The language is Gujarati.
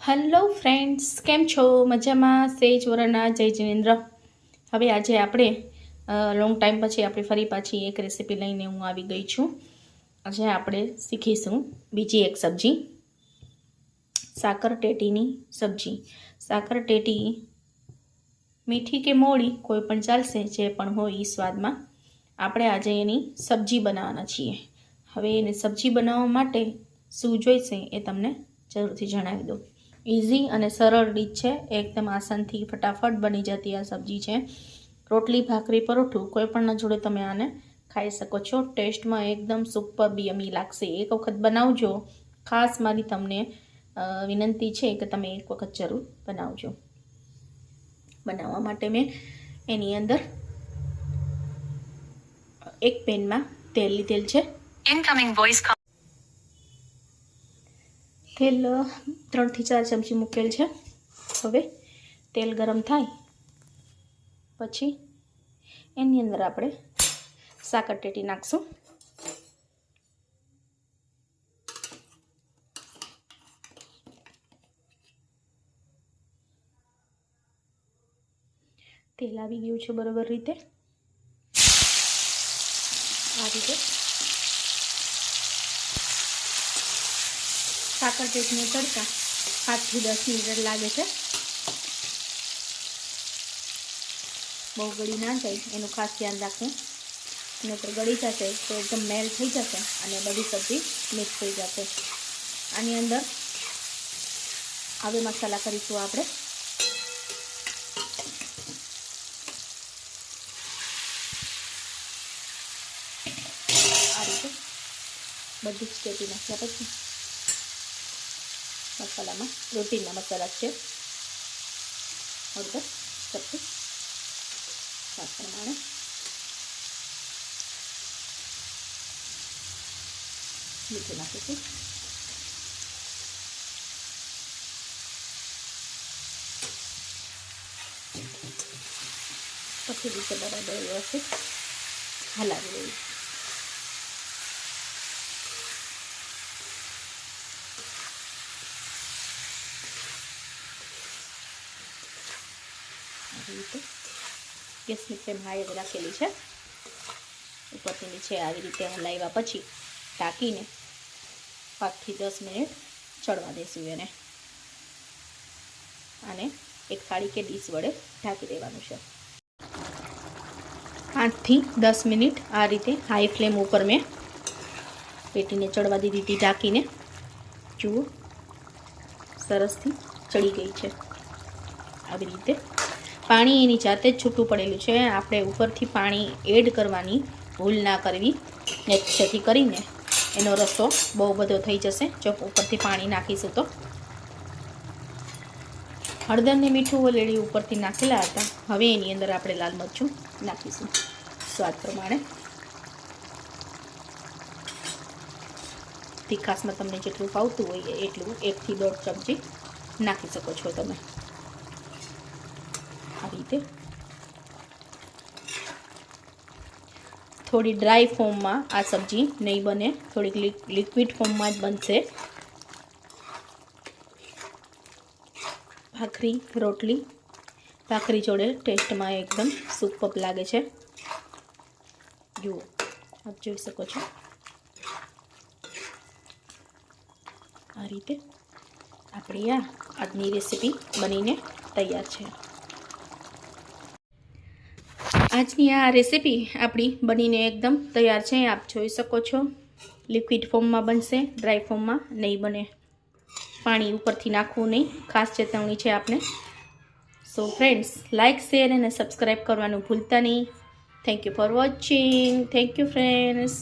હલો ફ્રેન્ડ્સ, કેમ છો? મજામાં? સેજ વરના જય જિનેન્દ્ર. હવે આજે આપણે લોંગ ટાઈમ પછી આપણે ફરી પાછી એક રેસીપી લઈને હું આવી ગઈ છું. આજે આપણે શીખીશું બીજી એક સબ્જી, સાકરટેટીની સબ્જી. સાકરટેટી મીઠી કે મોળી કોઈ પણ ચાલશે, જે પણ હોય એ સ્વાદમાં. આપણે આજે એની સબ્જી બનાવવાના છીએ. હવે એની સબ્જી બનાવવા માટે શું જોઈશે એ તમને જરૂરથી જણાવી દઉં. ઇઝી અને સરળ રીત છે, એકદમ આસાનથી ફટાફટ બની જતી આ સબ્જી છે. રોટલી, ભાખરી, પરોઠું કોઈ પણ જોડે તમે આને ખાઈ શકો છો. ટેસ્ટમાં એકદમ સુપર યમી લાગશે. એક વખત બનાવજો. ખાસ મારી તમને વિનંતી છે કે તમે એક વખત જરૂર બનાવજો. બનાવવા માટે મેં એની અંદર એક પેનમાં તેલ લીધેલ છે. ઇનકમિંગ વોઇસ તેલ 3 થી 4 ચમચી મૂકેલ છે. હવે તેલ ગરમ થાય પછી એની અંદર આપણે સાકરટેટી નાખશું. તેલ આવી ગયું છે બરાબર રીતે. આ રીતે સાકરટેટીને તડકા 5 થી 10 મિનિટ લાગે છે. બહુ ગળી ના જાય એનું ખાસ ધ્યાન રાખવું, નહીંતર ગળી જશે તો એકદમ મેલ થઈ જશે અને બધી સબ્જી મિક્સ થઈ જશે. આની અંદર હવે મસાલા કરીશું આપણે. આ રીતે બધી જ સ્ટેપી નાખ્યા પછી મસાલામાં રૂટીનના મસાલા છે. હળદર, ચપટી, સ્વાદ પ્રમાણે મીઠું નાખીશું. પછી રીતે બરાબર વ્યવસ્થિત હલાવી દઈએ. આવી રીતે ગેસની ફ્લેમ હાઈ રાખેલી છે. ઉપરથી નીચે આવી રીતે હલાવ્યા પછી ઢાંકીને 5 થી 10 મિનિટ ચડવા દઈશું એને. આને એક થાળી કે ડીશ વડે ઢાંકી દેવાનું છે. 8 થી 10 મિનિટ આ રીતે હાઈ ફ્લેમ ઉપર મેં પેટીને ચડવા દીધી હતી ઢાંકીને. જુઓ, સરસથી ચડી ગઈ છે. આવી રીતે પાણી એની જાતે જ છૂટું પડેલું છે. આપણે ઉપરથી પાણી એડ કરવાની ભૂલ ના કરવી, જેથી કરીને એનો રસો બહુ બધો થઈ જશે જો ઉપરથી પાણી નાખીશું તો. હળદર ને મીઠું ઓલરેડી ઉપરથી નાખેલા હતા. હવે એની અંદર આપણે લાલ મરચું નાખીશું સ્વાદ પ્રમાણે. તીખાસમાં તમને જેટલું ફાવતું હોય એટલું 1 થી 1.5 ચમચી નાખી શકો છો તમે. આવી રીતે થોડી ડ્રાય ફોર્મમાં આ સબ્જી નહીં બને, થોડીક લિક્વિડ ફોર્મમાં જ બનશે. ભાખરી, રોટલી, ભાખરી જોડે ટેસ્ટમાં એકદમ સુપર લાગે છે. જુઓ, આપ જોઈ શકો છો. આ રીતે આપણી આજની રેસીપી બનીને તૈયાર છે. આજની આ રેસીપી આપણી બનીને એકદમ તૈયાર છે. આપ જોઈ શકો છો. લિક્વિડ ફોર્મમાં બનશે, ડ્રાય ફોર્મમાં નહીં બને. પાણી ઉપરથી નાખવું નહીં, ખાસ ચેતવણી છે આપને. સો ફ્રેન્ડ્સ, લાઇક, શેર અને સબસ્ક્રાઈબ કરવાનું ભૂલતા નહીં. Thank you for watching. Thank you friends.